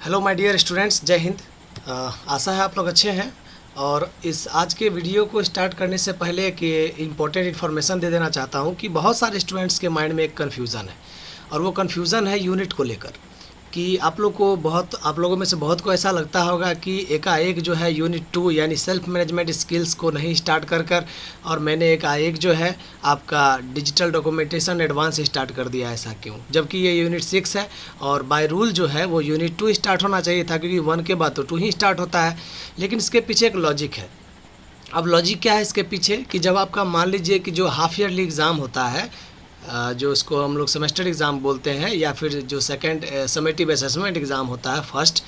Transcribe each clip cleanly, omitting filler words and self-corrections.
Hello my dear students, जय हिंद। आशा है आप लोग अच्छे हैं। और इस आज के वीडियो को स्टार्ट करने से पहले कि इम्पोर्टेंट इन्फॉर्मेशन दे देना चाहता हूं कि बहुत सारे स्टूडेंट्स के माइंड में एक कन्फ्यूज़न है, और वो कन्फ्यूज़न है यूनिट को लेकर। कि आप लोगों में से बहुत को ऐसा लगता होगा कि एकाएक जो है यूनिट 2 यानी सेल्फ मैनेजमेंट स्किल्स को नहीं स्टार्ट कर और मैंने एकाएक जो है आपका डिजिटल डॉक्यूमेंटेशन एडवांस स्टार्ट कर दिया। ऐसा क्यों, जबकि ये यूनिट 6 है और बाय रूल जो है वो यूनिट 2 स्टार्ट होना चाहिए था, क्योंकि 1 के बाद तो 2 ही स्टार्ट होता है। लेकिन इसके पीछे एक लॉजिक है। अब लॉजिक क्या है इसके पीछे, कि जब आपका मान लीजिए कि जो हाफ ईयरली एग्ज़ाम होता है, जो इसको हम लोग सेमेस्टर एग्ज़ाम बोलते हैं, या फिर जो सेकंड समेटिव असेसमेंट एग्ज़ाम होता है फर्स्ट,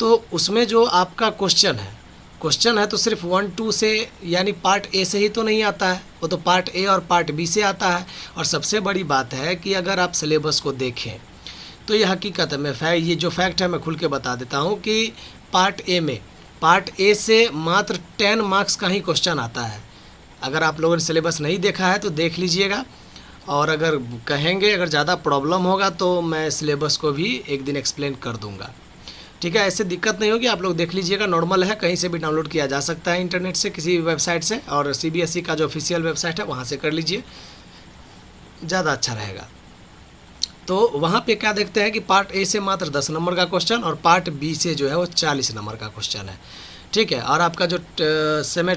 तो उसमें जो आपका क्वेश्चन है तो सिर्फ 1-2 से यानी पार्ट ए से ही तो नहीं आता है, वो तो पार्ट ए और पार्ट बी से आता है। और सबसे बड़ी बात है कि अगर आप सिलेबस को देखें तो ये हकीकत है, ये जो फैक्ट है मैं खुल के बता देता हूँ कि पार्ट ए से मात्र 10 मार्क्स का ही क्वेश्चन आता है। अगर आप लोगों ने सिलेबस नहीं देखा है तो देख लीजिएगा, और अगर कहेंगे अगर ज़्यादा प्रॉब्लम होगा तो मैं सिलेबस को भी एक दिन एक्सप्लेन कर दूंगा। ठीक है, ऐसे दिक्कत नहीं होगी, आप लोग देख लीजिएगा, नॉर्मल है, कहीं से भी डाउनलोड किया जा सकता है इंटरनेट से, किसी भी वेबसाइट से, और CBSE का जो ऑफिशियल वेबसाइट है वहाँ से कर लीजिए, ज़्यादा अच्छा रहेगा। तो वहाँ पे क्या देखते हैं कि पार्ट ए से मात्र 10 नंबर का क्वेश्चन और पार्ट बी से जो है वो 40 नंबर का क्वेश्चन है। ठीक है, और आपका जो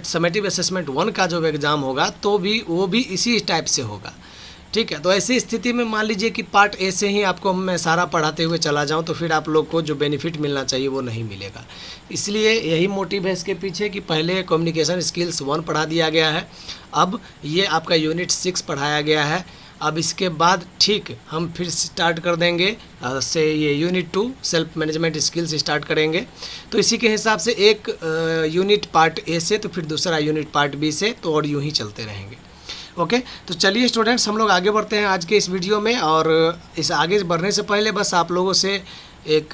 समेटिव असेसमेंट 1 का जो एग्ज़ाम होगा तो भी वो भी इसी टाइप से होगा। ठीक है, तो ऐसी स्थिति में मान लीजिए कि पार्ट ए से ही आपको मैं सारा पढ़ाते हुए चला जाऊं तो फिर आप लोग को जो बेनिफिट मिलना चाहिए वो नहीं मिलेगा। इसलिए यही मोटिव है इसके पीछे कि पहले कम्युनिकेशन स्किल्स 1 पढ़ा दिया गया है, अब ये आपका यूनिट 6 पढ़ाया गया है। अब इसके बाद ठीक हम फिर स्टार्ट कर देंगे से ये unit 2 self management skills start करेंगे। तो इसी के हिसाब से एक यूनिट पार्ट ए से, तो फिर दूसरा यूनिट पार्ट बी से, तो और यूँ ही चलते रहेंगे। ओके, तो चलिए स्टूडेंट्स, हम लोग आगे बढ़ते हैं आज के इस वीडियो में। और इस आगे बढ़ने से पहले बस आप लोगों से एक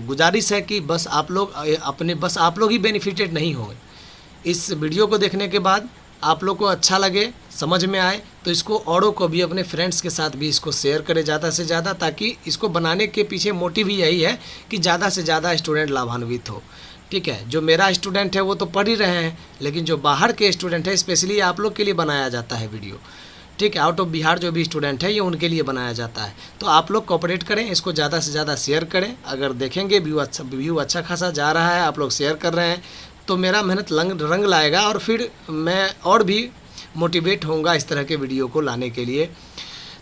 गुजारिश है कि बस आप लोग ही बेनिफिटेड नहीं होंगे। इस वीडियो को देखने के बाद आप लोग को अच्छा लगे, समझ में आए, तो इसको औरों को भी, अपने फ्रेंड्स के साथ भी इसको शेयर करें ज़्यादा से ज़्यादा, ताकि इसको बनाने के पीछे मोटिव ही यही है कि ज़्यादा से ज़्यादा स्टूडेंट लाभान्वित हो। ठीक है, जो मेरा स्टूडेंट है वो तो पढ़ ही रहे हैं, लेकिन जो बाहर के स्टूडेंट है स्पेशली आप लोग के लिए बनाया जाता है वीडियो। ठीक है, आउट ऑफ बिहार जो भी स्टूडेंट है ये उनके लिए बनाया जाता है। तो आप लोग कोऑपरेट करें, इसको ज़्यादा से ज़्यादा शेयर करें। अगर देखेंगे व्यू अच्छा खासा जा रहा है, आप लोग शेयर कर रहे हैं, तो मेरा मेहनत रंग लाएगा और फिर मैं और भी मोटिवेट होऊंगा इस तरह के वीडियो को लाने के लिए।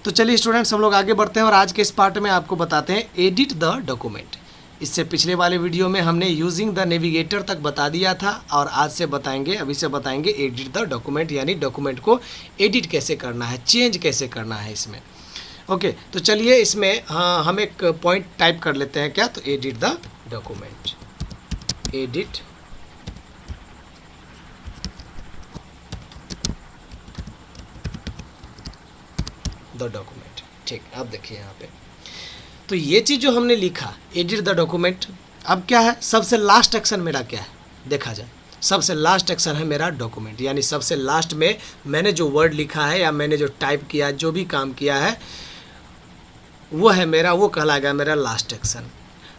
तो चलिए स्टूडेंट्स, हम लोग आगे बढ़ते हैं और आज के इस पार्ट में आपको बताते हैं एडिट द डॉक्यूमेंट। इससे पिछले वाले वीडियो में हमने यूजिंग द नेविगेटर तक बता दिया था, और अभी से बताएंगे एडिट द डॉक्यूमेंट, यानी डॉक्यूमेंट को एडिट कैसे करना है, चेंज कैसे करना है इसमें। ओके, तो चलिए इसमें हम एक पॉइंट टाइप कर लेते हैं। क्या? तो edit the document, edit the document. ठीक, अब देखिए यहाँ पे, तो ये चीज़ जो हमने लिखा एडिट द डॉक्यूमेंट, अब क्या है, सबसे लास्ट एक्शन मेरा क्या है देखा जाए, सबसे लास्ट एक्शन है मेरा डॉक्यूमेंट, यानी सबसे लास्ट में मैंने जो वर्ड लिखा है या मैंने जो टाइप किया, जो भी काम किया है वो है मेरा, वो कहलाएगा मेरा लास्ट एक्शन।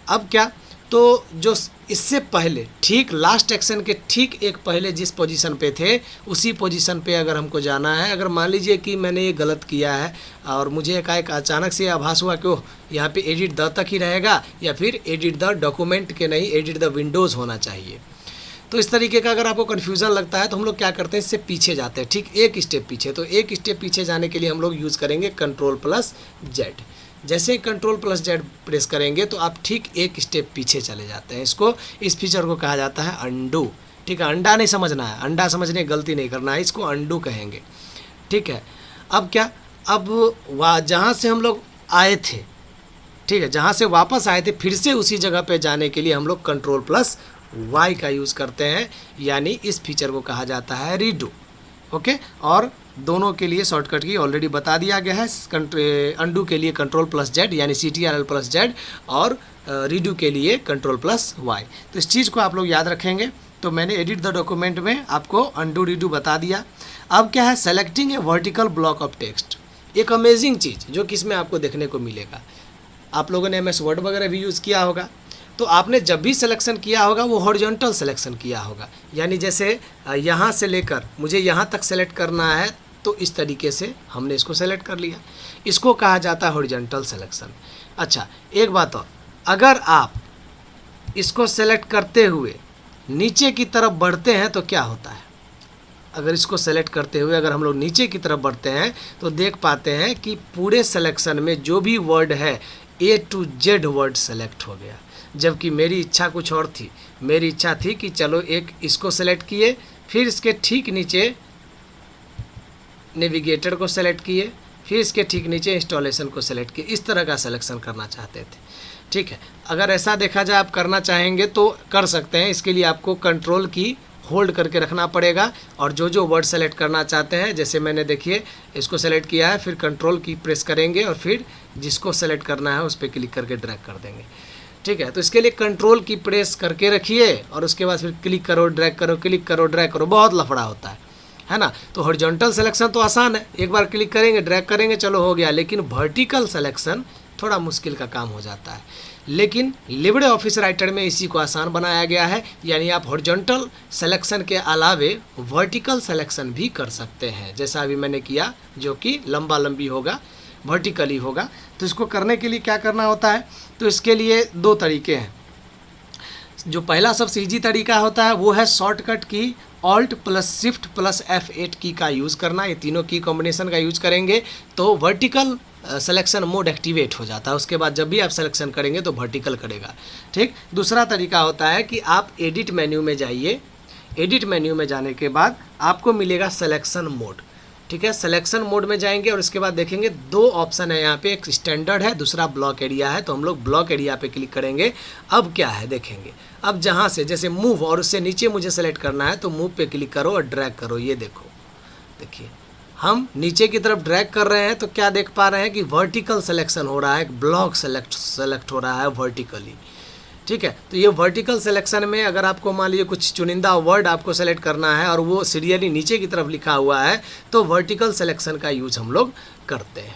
अब क्या, तो जो इससे पहले ठीक लास्ट एक्शन के ठीक एक पहले जिस पोजीशन पे थे उसी पोजीशन पे अगर हमको जाना है। अगर मान लीजिए कि मैंने ये गलत किया है और मुझे एकाएक अचानक से आभास हुआ कि ओह यहाँ पे एडिट द तक ही रहेगा, या फिर एडिट द डॉक्यूमेंट के नहीं एडिट द विंडोज़ होना चाहिए। तो इस तरीके का अगर आपको कन्फ्यूज़न लगता है तो हम लोग क्या करते हैं, इससे पीछे जाते हैं, ठीक एक स्टेप पीछे। तो एक स्टेप पीछे जाने के लिए हम लोग यूज़ करेंगे Ctrl+Z। जैसे Ctrl+Z प्रेस करेंगे तो आप ठीक एक स्टेप पीछे चले जाते हैं। इस फीचर को कहा जाता है अंडू। ठीक है, अंडा नहीं समझना है, अंडा समझने गलती नहीं करना है, इसको अंडू कहेंगे। ठीक है, अब क्या, अब जहाँ से हम लोग आए थे, ठीक है, जहाँ से वापस आए थे फिर से उसी जगह पे जाने के लिए हम लोग Ctrl+Y का यूज़ करते हैं, यानी इस फीचर को कहा जाता है रीडू। ओके, और दोनों के लिए शॉर्टकट की ऑलरेडी बता दिया गया है। अंडू के लिए Ctrl+Z यानी Ctrl+Z, और रीडू के लिए Ctrl+Y। तो इस चीज़ को आप लोग याद रखेंगे। तो मैंने एडिट द डॉक्यूमेंट में आपको अंडू रीडू बता दिया। अब क्या है, selecting A vertical block of text, एक अमेजिंग चीज़ जो कि इसमें आपको देखने को मिलेगा। आप लोगों ने MS वर्ड वगैरह भी यूज़ किया होगा। तो आपने जब भी सिलेक्शन किया होगा वो हॉरिजॉन्टल सिलेक्शन किया होगा, यानी जैसे यहाँ से लेकर मुझे यहाँ तक सेलेक्ट करना है तो इस तरीके से हमने इसको सेलेक्ट कर लिया, इसको कहा जाता है हॉरिजॉन्टल सिलेक्शन। अच्छा, एक बात और, अगर आप इसको सेलेक्ट करते हुए नीचे की तरफ बढ़ते हैं तो क्या होता है? अगर इसको सेलेक्ट करते हुए अगर हम लोग नीचे की तरफ बढ़ते हैं तो देख पाते हैं कि पूरे सिलेक्शन में जो भी वर्ड है A to Z word select हो गया, जबकि मेरी इच्छा कुछ और थी। मेरी इच्छा थी कि चलो एक इसको सेलेक्ट किए, फिर इसके ठीक नीचे नेविगेटर को सेलेक्ट किए, फिर इसके ठीक नीचे इंस्टॉलेशन को सेलेक्ट किए, इस तरह का सिलेक्शन करना चाहते थे। ठीक है, अगर ऐसा देखा जाए आप करना चाहेंगे तो कर सकते हैं। इसके लिए आपको कंट्रोल की होल्ड करके रखना पड़ेगा और जो जो वर्ड सेलेक्ट करना चाहते हैं, जैसे मैंने देखिए इसको सेलेक्ट किया है, फिर कंट्रोल की प्रेस करेंगे और फिर जिसको सेलेक्ट करना है उस पर क्लिक करके ड्रैग कर देंगे। ठीक है, तो इसके लिए कंट्रोल की प्रेस करके रखिए और उसके बाद फिर क्लिक करो, ड्रैग करो, क्लिक करो, ड्रैग करो, बहुत लफड़ा होता है ना। तो हॉरिजॉन्टल सिलेक्शन तो आसान है, एक बार क्लिक करेंगे, ड्रैग करेंगे, चलो हो गया। लेकिन वर्टिकल सिलेक्शन थोड़ा मुश्किल का काम हो जाता है, लेकिन लिब्रे ऑफिस राइटर में इसी को आसान बनाया गया है। यानी आप हॉरिजॉन्टल सिलेक्शन के अलावे वर्टिकल सिलेक्शन भी कर सकते हैं, जैसा अभी मैंने किया, जो कि लंबा लंबी होगा, वर्टिकली होगा। तो इसको करने के लिए क्या करना होता है? तो इसके लिए दो तरीके हैं। जो पहला सबसे ईजी तरीका होता है वो है शॉर्टकट की Alt plus shift plus F8 की का यूज़ करना। ये तीनों की कॉम्बिनेशन का यूज़ करेंगे तो वर्टिकल सिलेक्शन मोड एक्टिवेट हो जाता है। उसके बाद जब भी आप सिलेक्शन करेंगे तो वर्टिकल करेगा। ठीक, दूसरा तरीका होता है कि आप एडिट मेन्यू में जाइए। एडिट मेन्यू में जाने के बाद आपको मिलेगा सिलेक्शन मोड। ठीक है, सिलेक्शन मोड में जाएंगे और इसके बाद देखेंगे दो ऑप्शन है यहाँ पे, एक स्टैंडर्ड है, दूसरा ब्लॉक एरिया है। तो हम लोग ब्लॉक एरिया पे क्लिक करेंगे। अब क्या है देखेंगे, अब जहाँ से जैसे मूव और उससे नीचे मुझे सेलेक्ट करना है तो मूव पे क्लिक करो और ड्रैग करो। ये देखो, देखिए हम नीचे की तरफ ड्रैग कर रहे हैं तो क्या देख पा रहे हैं कि वर्टिकल सिलेक्शन हो रहा है, ब्लॉक सेलेक्ट हो रहा है वर्टिकली। ठीक है, तो ये वर्टिकल सिलेक्शन में अगर आपको मान लीजिए कुछ चुनिंदा वर्ड आपको सेलेक्ट करना है और वो सीरियली नीचे की तरफ लिखा हुआ है तो वर्टिकल सिलेक्शन का यूज हम लोग करते हैं।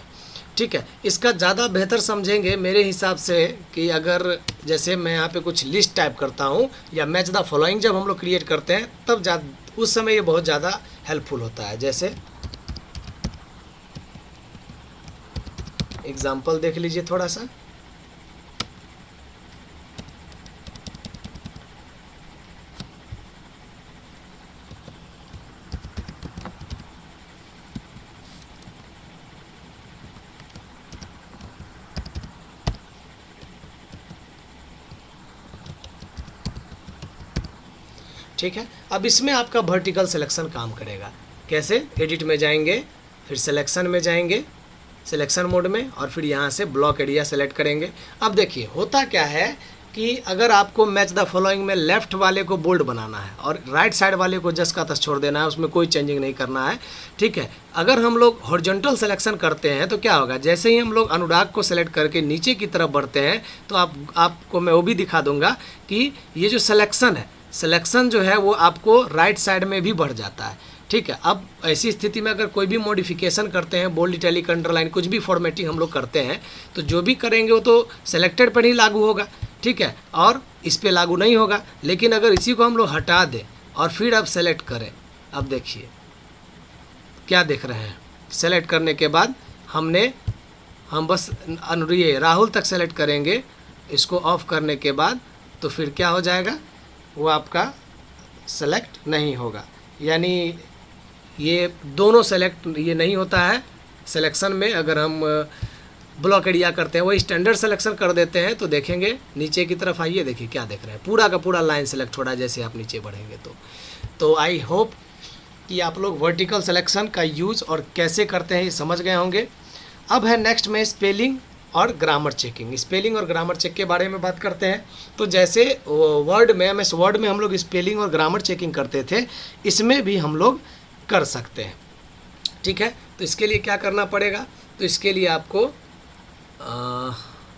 ठीक है, इसका ज़्यादा बेहतर समझेंगे मेरे हिसाब से कि अगर जैसे मैं यहाँ पे कुछ लिस्ट टाइप करता हूँ या मैच द फॉलोइंग जब हम लोग क्रिएट करते हैं तब उस समय ये बहुत ज़्यादा हेल्पफुल होता है। जैसे एग्जाम्पल देख लीजिए थोड़ा सा। ठीक है, अब इसमें आपका वर्टिकल सिलेक्शन काम करेगा। कैसे? एडिट में जाएंगे, फिर सिलेक्शन में जाएंगे, सिलेक्शन मोड में, और फिर यहाँ से ब्लॉक एरिया सेलेक्ट करेंगे। अब देखिए होता क्या है कि अगर आपको मैच द फॉलोइंग में लेफ्ट वाले को बोल्ड बनाना है और राइट साइड वाले को जस का तस छोड़ देना है, उसमें कोई चेंजिंग नहीं करना है। ठीक है, अगर हम लोग हॉरिजॉन्टल सिलेक्शन करते हैं तो क्या होगा, जैसे ही हम लोग अनुराग को सेलेक्ट करके नीचे की तरफ बढ़ते हैं तो आपको मैं वो भी दिखा दूंगा कि ये जो सिलेक्शन जो है वो आपको राइट साइड में भी बढ़ जाता है। ठीक है, अब ऐसी स्थिति में अगर कोई भी मॉडिफिकेशन करते हैं, बोल्ड इटैलिक अंडरलाइन कुछ भी फॉर्मेटिंग हम लोग करते हैं तो जो भी करेंगे वो तो सेलेक्टेड पर ही लागू होगा। ठीक है, और इस पे लागू नहीं होगा। लेकिन अगर इसी को हम लोग हटा दें और फिर अब सेलेक्ट करें, अब देखिए क्या देख रहे हैं, सेलेक्ट करने के बाद हम बस ये राहुल तक सेलेक्ट करेंगे। इसको ऑफ करने के बाद तो फिर क्या हो जाएगा, वो आपका सेलेक्ट नहीं होगा। यानी ये दोनों सेलेक्ट ये नहीं होता है सिलेक्शन में। अगर हम ब्लॉक एरिया करते हैं, वही स्टैंडर्ड सिलेक्शन कर देते हैं तो देखेंगे नीचे की तरफ आइए, देखिए क्या देख रहे हैं, पूरा का पूरा लाइन सेलेक्ट हो रहा है जैसे आप नीचे बढ़ेंगे। तो आई होप कि आप लोग वर्टिकल सिलेक्शन का यूज़ और कैसे करते हैं ये समझ गए होंगे। अब है नेक्स्ट में स्पेलिंग और ग्रामर चेकिंग। स्पेलिंग और ग्रामर चेक के बारे में बात करते हैं। तो जैसे वर्ड में हम लोग स्पेलिंग और ग्रामर चेकिंग करते थे, इसमें भी हम लोग कर सकते हैं। ठीक है, तो इसके लिए क्या करना पड़ेगा, तो इसके लिए आपको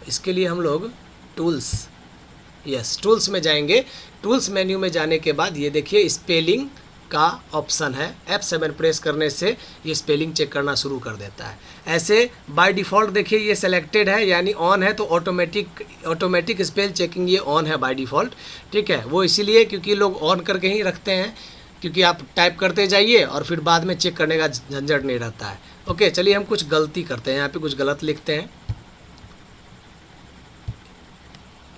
इसके लिए हम लोग टूल्स में जाएंगे। टूल्स मेन्यू में जाने के बाद ये देखिए स्पेलिंग का ऑप्शन है। F7 प्रेस करने से ये स्पेलिंग चेक करना शुरू कर देता है। ऐसे बाय डिफ़ॉल्ट देखिए ये सेलेक्टेड है यानी ऑन है, तो ऑटोमेटिक स्पेल चेकिंग ये ऑन है बाय डिफ़ॉल्ट। ठीक है, वो इसीलिए क्योंकि लोग ऑन करके ही रखते हैं, क्योंकि आप टाइप करते जाइए और फिर बाद में चेक करने का झंझट नहीं रहता है। ओके, चलिए हम कुछ गलती करते हैं, यहाँ पे कुछ गलत लिखते हैं।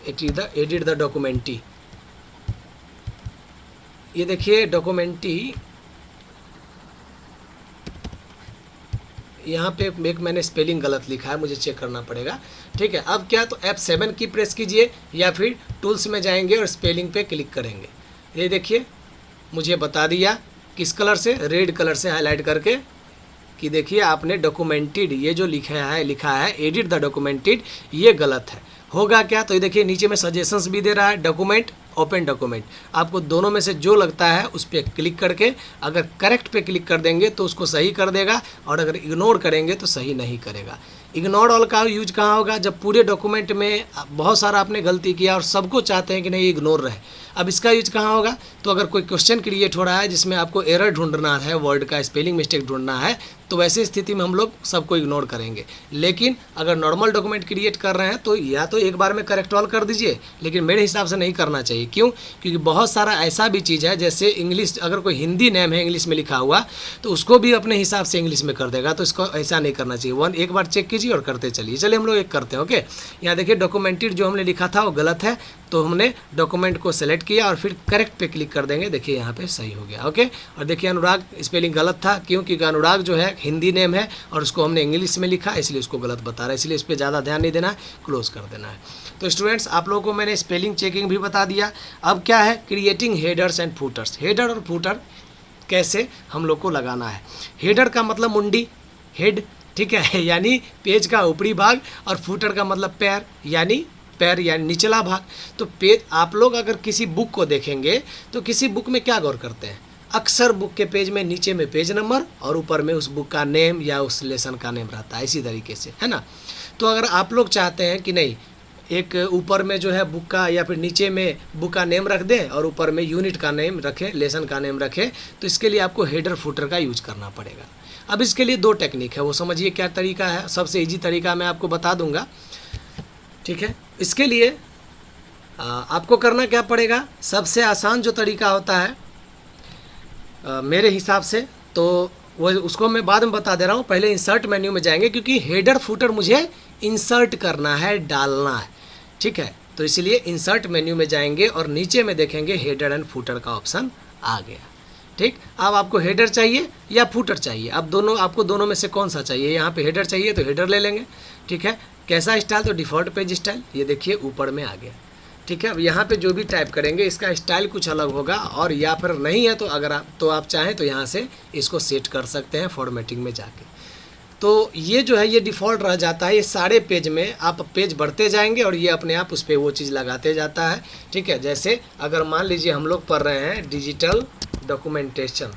एडिट द डॉक्यूमेंटी, ये देखिए डॉक्यूमेंटी, यहाँ पे एक मैंने स्पेलिंग गलत लिखा है, मुझे चेक करना पड़ेगा। ठीक है, अब क्या, तो F7 की प्रेस कीजिए या फिर टूल्स में जाएंगे और स्पेलिंग पे क्लिक करेंगे। ये देखिए मुझे बता दिया किस कलर से, रेड कलर से हाईलाइट करके, कि देखिए आपने डॉक्यूमेंटेड ये जो लिखा है एडिट द डॉक्यूमेंटेड, ये गलत है। होगा क्या, तो ये देखिए नीचे में सजेशंस भी दे रहा है, डॉक्यूमेंट, ओपन डॉक्यूमेंट। आपको दोनों में से जो लगता है उस पर क्लिक करके अगर करेक्ट पे क्लिक कर देंगे तो उसको सही कर देगा, और अगर इग्नोर करेंगे तो सही नहीं करेगा। इग्नोर ऑल का यूज कहाँ होगा, जब पूरे डॉक्यूमेंट में बहुत सारा आपने गलती किया और सबको चाहते हैं कि नहीं इग्नोर रहे। अब इसका यूज कहाँ होगा, तो अगर कोई क्वेश्चन क्रिएट हो रहा है जिसमें आपको एरर ढूंढना है, वर्ड का स्पेलिंग मिस्टेक ढूंढना है, तो वैसे स्थिति में हम लोग सबको इग्नोर करेंगे। लेकिन अगर नॉर्मल डॉक्यूमेंट क्रिएट कर रहे हैं तो या तो एक बार में करेक्ट ऑल कर दीजिए, लेकिन मेरे हिसाब से नहीं करना चाहिए। क्यों, क्योंकि बहुत सारा ऐसा भी चीज़ है, जैसे इंग्लिश, अगर कोई हिंदी नेम है इंग्लिश में लिखा हुआ तो उसको भी अपने हिसाब से इंग्लिश में कर देगा, तो इसको ऐसा नहीं करना चाहिए। एक बार चेक कीजिए और करते चलिए। चलिए हम लोग एक करते हैं। ओके, यहाँ देखिए डॉक्यूमेंटेड जो हमने लिखा था वो गलत है, तो हमने डॉक्यूमेंट को सेलेक्ट किया और फिर करेक्ट पे क्लिक कर देंगे। देखिए यहाँ पे सही हो गया। ओके, और देखिए अनुराग स्पेलिंग गलत था, क्यों, क्योंकि अनुराग जो है हिंदी नेम है और उसको हमने इंग्लिश में लिखा, इसलिए उसको गलत बता रहा है, इसलिए इस पर ज़्यादा ध्यान नहीं देना है, क्लोज कर देना है। तो स्टूडेंट्स, आप लोगों को मैंने स्पेलिंग चेकिंग भी बता दिया। अब क्या है, creating headers and footers. Header और फूटर कैसे हम लोग को लगाना है। हेडर का मतलब मुंडी, हेड, ठीक है, यानी पेज का ऊपरी भाग, और फूटर का मतलब पैर यानी निचला भाग। तो पेज, आप लोग अगर किसी बुक को देखेंगे तो किसी बुक में क्या गौर करते हैं, अक्सर बुक के पेज में नीचे में पेज नंबर और ऊपर में उस बुक का नेम या उस लेसन का नेम रहता है, इसी तरीके से, है ना। तो अगर आप लोग चाहते हैं कि नहीं, एक ऊपर में जो है बुक का या फिर नीचे में बुक का नेम रख दें और ऊपर में यूनिट का नेम रखें, लेसन का नेम रखें, तो इसके लिए आपको हेडर फुटर का यूज करना पड़ेगा। अब इसके लिए दो टेक्निक है, वो समझिए क्या तरीका है। सबसे इजी तरीका मैं आपको बता दूंगा, ठीक है। इसके लिए आपको करना क्या पड़ेगा, सबसे आसान जो तरीका होता है मेरे हिसाब से, तो वो उसको मैं बाद में बता दे रहा हूँ। पहले इंसर्ट मेन्यू में जाएंगे, क्योंकि हेडर फुटर मुझे इंसर्ट करना है, डालना है, ठीक है। तो इसलिए इंसर्ट मेन्यू में जाएंगे और नीचे में देखेंगे हेडर एंड फुटर का ऑप्शन आ गया, ठीक। अब आपको हेडर चाहिए या फुटर चाहिए, अब दोनों, आपको दोनों में से कौन सा चाहिए। यहाँ पे हेडर चाहिए तो हेडर ले लेंगे, ठीक है। कैसा स्टाइल, तो डिफ़ॉल्ट पेज स्टाइल, ये देखिए ऊपर में आ गया, ठीक है। अब यहाँ पे जो भी टाइप करेंगे इसका स्टाइल कुछ अलग होगा, और या फिर नहीं है तो अगर आप चाहें तो यहाँ से इसको सेट कर सकते हैं फॉर्मेटिंग में जाके। तो ये जो है ये डिफ़ॉल्ट रह जाता है, ये सारे पेज में आप पेज बढ़ते जाएंगे और ये अपने आप उस पर वो चीज़ लगाते जाता है, ठीक है। जैसे अगर मान लीजिए हम लोग पढ़ रहे हैं डिजिटल डॉक्यूमेंटेशन,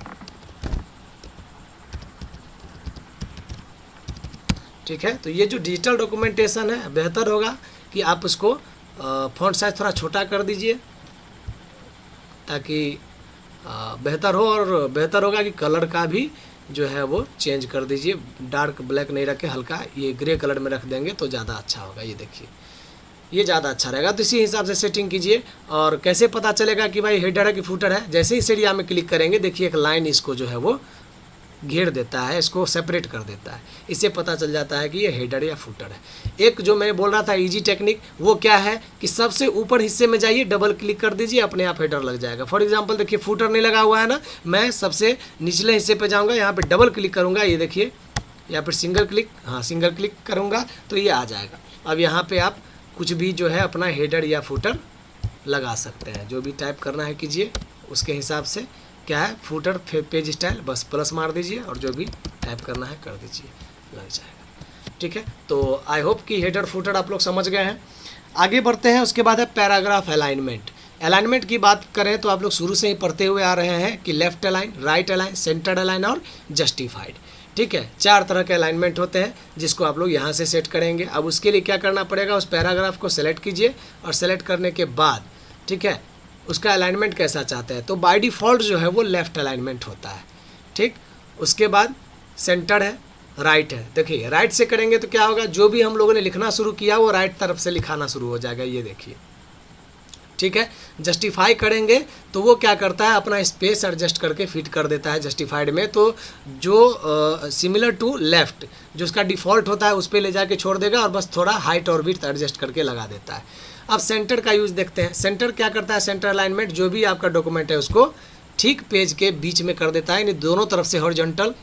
ठीक है। तो ये जो डिजिटल डॉक्यूमेंटेशन है, बेहतर होगा कि आप उसको फॉन्ट साइज थोड़ा छोटा कर दीजिए, ताकि बेहतर हो। और बेहतर होगा कि कलर का भी जो है वो चेंज कर दीजिए, डार्क ब्लैक नहीं रखे, हल्का ये ग्रे कलर में रख देंगे तो ज़्यादा अच्छा होगा। ये देखिए ये ज़्यादा अच्छा रहेगा, तो इसी हिसाब से सेटिंग कीजिए। और कैसे पता चलेगा कि भाई हेडर है कि फुटर है, जैसे ही इस एरिया में क्लिक करेंगे देखिए एक लाइन इसको जो है वो घेर देता है, इसको सेपरेट कर देता है, इससे पता चल जाता है कि ये हेडर या फुटर है। एक जो मैं बोल रहा था इजी टेक्निक, वो क्या है कि सबसे ऊपर हिस्से में जाइए, डबल क्लिक कर दीजिए, अपने आप हेडर लग जाएगा। फॉर एग्जांपल देखिए फुटर नहीं लगा हुआ है ना, मैं सबसे निचले हिस्से पे जाऊंगा, यहाँ पे डबल क्लिक करूँगा, ये देखिए, या फिर सिंगल क्लिक, हाँ सिंगल क्लिक करूँगा तो ये आ जाएगा। अब यहाँ पर आप कुछ भी जो है अपना हेडर या फुटर लगा सकते हैं, जो भी टाइप करना है कीजिए, उसके हिसाब से क्या है फुटर पेज स्टाइल, बस प्लस मार दीजिए और जो भी टाइप करना है कर दीजिए, लग जाएगा, ठीक है। तो आई होप कि हेडर फुटर आप लोग समझ गए हैं। आगे बढ़ते हैं, उसके बाद है पैराग्राफ अलाइनमेंट। अलाइनमेंट की बात करें तो आप लोग शुरू से ही पढ़ते हुए आ रहे हैं कि left align, right align, centred align और जस्टिफाइड, ठीक है। 4 तरह के अलाइनमेंट होते हैं जिसको आप लोग यहाँ से सेट करेंगे। अब उसके लिए क्या करना पड़ेगा, उस पैराग्राफ को सेलेक्ट कीजिए और सेलेक्ट करने के बाद, ठीक है, उसका अलाइनमेंट कैसा चाहते हैं, तो बाय डिफ़ॉल्ट जो है वो लेफ़्ट अलाइनमेंट होता है, ठीक। उसके बाद सेंटर है, राइट है। देखिए राइट से करेंगे तो क्या होगा, जो भी हम लोगों ने लिखना शुरू किया वो राइट तरफ से लिखाना शुरू हो जाएगा, ये देखिए, ठीक है। जस्टिफाई करेंगे तो वो क्या करता है, अपना स्पेस एडजस्ट करके फिट कर देता है जस्टिफाइड में, तो जो सिमिलर टू लेफ़्ट जो उसका डिफ़ॉल्ट होता है उस पर ले जाके छोड़ देगा और बस थोड़ा हाइट और विड्थ एडजस्ट करके लगा देता है। अब सेंटर का यूज़ देखते हैं। सेंटर क्या करता है, सेंटर अलाइनमेंट जो भी आपका डॉक्यूमेंट है उसको ठीक पेज के बीच में कर देता है, यानी दोनों तरफ से हॉरिजॉन्टल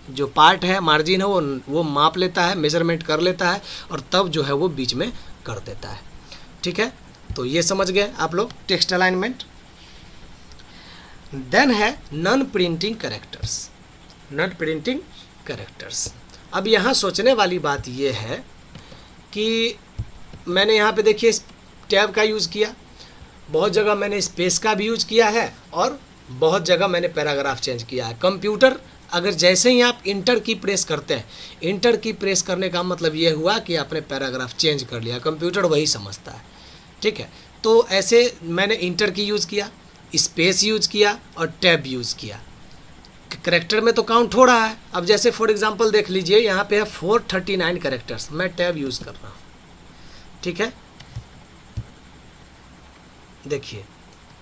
जो पार्ट है, मार्जिन है, वो माप लेता है, मेजरमेंट कर लेता है और तब जो है वो बीच में कर देता है, ठीक है। तो ये समझ गए आप लोग टेक्स्ट अलाइनमेंट। देन है non printing characters. Non printing characters, अब यहाँ सोचने वाली बात ये है कि मैंने यहाँ पे देखिए टैब का यूज़ किया, बहुत जगह मैंने स्पेस का भी यूज़ किया है और बहुत जगह मैंने पैराग्राफ चेंज किया है। कंप्यूटर अगर जैसे ही आप इंटर की प्रेस करते हैं, इंटर की प्रेस करने का मतलब ये हुआ कि आपने पैराग्राफ चेंज कर लिया, कंप्यूटर वही समझता है, ठीक है। तो ऐसे मैंने इंटर की यूज़ किया, स्पेस यूज़ किया और टैब यूज़ किया। कैरेक्टर में तो काउंट हो रहा है। अब जैसे फॉर एग्जांपल देख लीजिए, यहाँ पे है 439 कैरेक्टर्स, मैं टैब यूज़ कर रहा हूँ, ठीक है। देखिए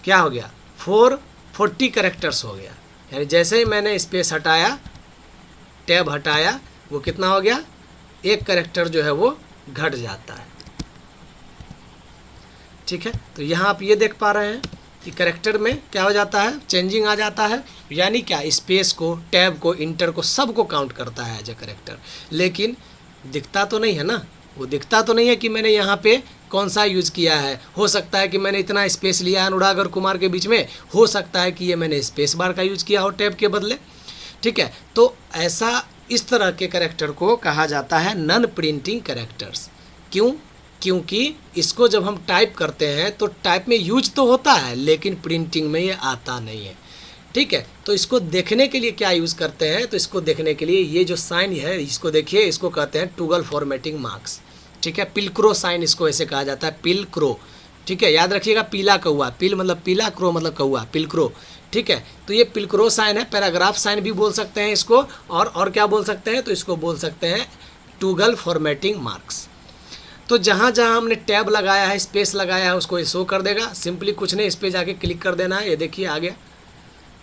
क्या हो गया, 440 कैरेक्टर्स हो गया, यानी जैसे ही मैंने स्पेस हटाया, टैब हटाया, वो कितना हो गया, एक कैरेक्टर जो है वो घट जाता है, ठीक है। तो यहाँ आप ये देख पा रहे हैं कि कैरेक्टर में क्या हो जाता है, चेंजिंग आ जाता है, यानी क्या, स्पेस को, टैब को, इंटर को, सबको काउंट करता है एज ए कैरेक्टर। लेकिन दिखता तो नहीं है ना, वो दिखता तो नहीं है कि मैंने यहाँ पे कौन सा यूज़ किया है। हो सकता है कि मैंने इतना स्पेस लिया है अनुराग और कुमार के बीच में, हो सकता है कि ये मैंने स्पेस बार का यूज़ किया हो टैब के बदले, ठीक है। तो ऐसा इस तरह के कैरेक्टर को कहा जाता है नॉन प्रिंटिंग कैरेक्टर्स। क्यों, क्योंकि इसको जब हम टाइप करते हैं तो टाइप में यूज तो होता है लेकिन प्रिंटिंग में ये आता नहीं है, ठीक है। तो इसको देखने के लिए क्या यूज़ करते हैं, तो इसको देखने के लिए ये जो साइन है इसको देखिए, इसको कहते हैं टूगल फॉर्मेटिंग मार्क्स, ठीक है। पिलक्रो साइन इसको ऐसे कहा जाता है, पिलक्रो, ठीक है। याद रखिएगा, पीला कौआ, पिल मतलब पीला, क्रो मतलब कौआ, पिलक्रो, ठीक है। तो ये पिलक्रो साइन है, पैराग्राफ साइन भी बोल सकते हैं इसको, और क्या बोल सकते हैं, तो इसको बोल सकते हैं टूगल फॉर्मेटिंग मार्क्स। तो जहाँ जहाँ हमने टैब लगाया है, स्पेस लगाया है, उसको ये शो कर देगा। सिंपली कुछ नहीं, इस पर जाके क्लिक कर देना है, ये देखिए आ गया,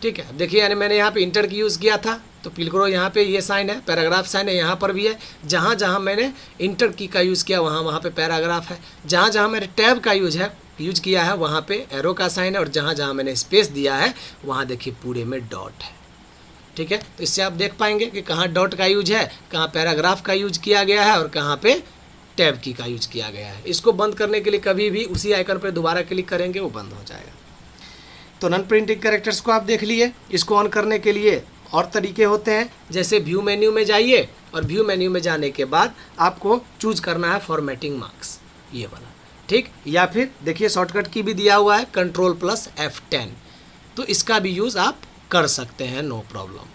ठीक है। देखिए यानी मैंने यहाँ पे इंटर की यूज़ किया था तो पिलक्रो यहाँ पे ये साइन है, पैराग्राफ साइन है, यहाँ पर भी है। जहाँ जहाँ मैंने इंटर की का यूज़ किया वहाँ पे पैराग्राफ है। जहाँ जहाँ मैंने टैब का यूज़ किया है वहाँ पे एरो का साइन है, और जहाँ जहाँ मैंने स्पेस दिया है वहाँ देखिए पूरे में डॉट है, ठीक है। तो इससे आप देख पाएंगे कि कहाँ डॉट का यूज है, कहाँ पैराग्राफ का यूज किया गया है और कहाँ पे टैब की का यूज किया गया है। इसको बंद करने के लिए कभी भी उसी आइकन पर दोबारा क्लिक करेंगे, वो बंद हो जाएगा। तो नॉन प्रिंटिंग कैरेक्टर्स को आप देख लिए। इसको ऑन करने के लिए और तरीके होते हैं, जैसे व्यू मेन्यू में जाइए और व्यू मेन्यू में जाने के बाद आपको चूज करना है फॉर्मेटिंग मार्क्स, ये वाला, ठीक। या फिर देखिए शॉर्टकट की भी दिया हुआ है Ctrl+F10, तो इसका भी यूज़ आप कर सकते हैं, नो प्रॉब्लम।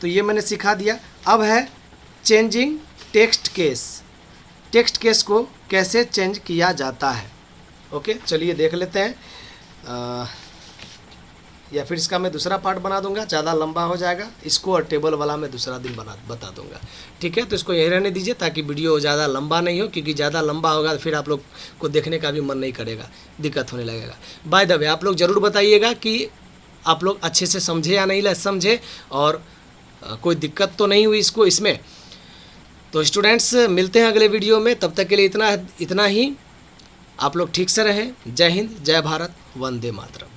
तो ये मैंने सिखा दिया। अब है changing text case. Text case को कैसे चेंज किया जाता है, ओके चलिए देख लेते हैं। या फिर इसका मैं दूसरा पार्ट बना दूंगा, ज़्यादा लंबा हो जाएगा। इसको और टेबल वाला मैं दूसरा दिन बता दूंगा, ठीक है। तो इसको यहीं रहने दीजिए ताकि वीडियो ज़्यादा लंबा नहीं हो, क्योंकि ज़्यादा लंबा होगा तो फिर आप लोग को देखने का भी मन नहीं करेगा, दिक्कत होने लगेगा। बाय द वे आप लोग ज़रूर बताइएगा कि आप लोग अच्छे से समझे या नहीं समझे, और कोई दिक्कत तो नहीं हुई इसको इसमें। तो स्टूडेंट्स मिलते हैं अगले वीडियो में, तब तक के लिए इतना ही। आप लोग ठीक से रहें। जय हिंद, जय भारत, वंदे मातरम।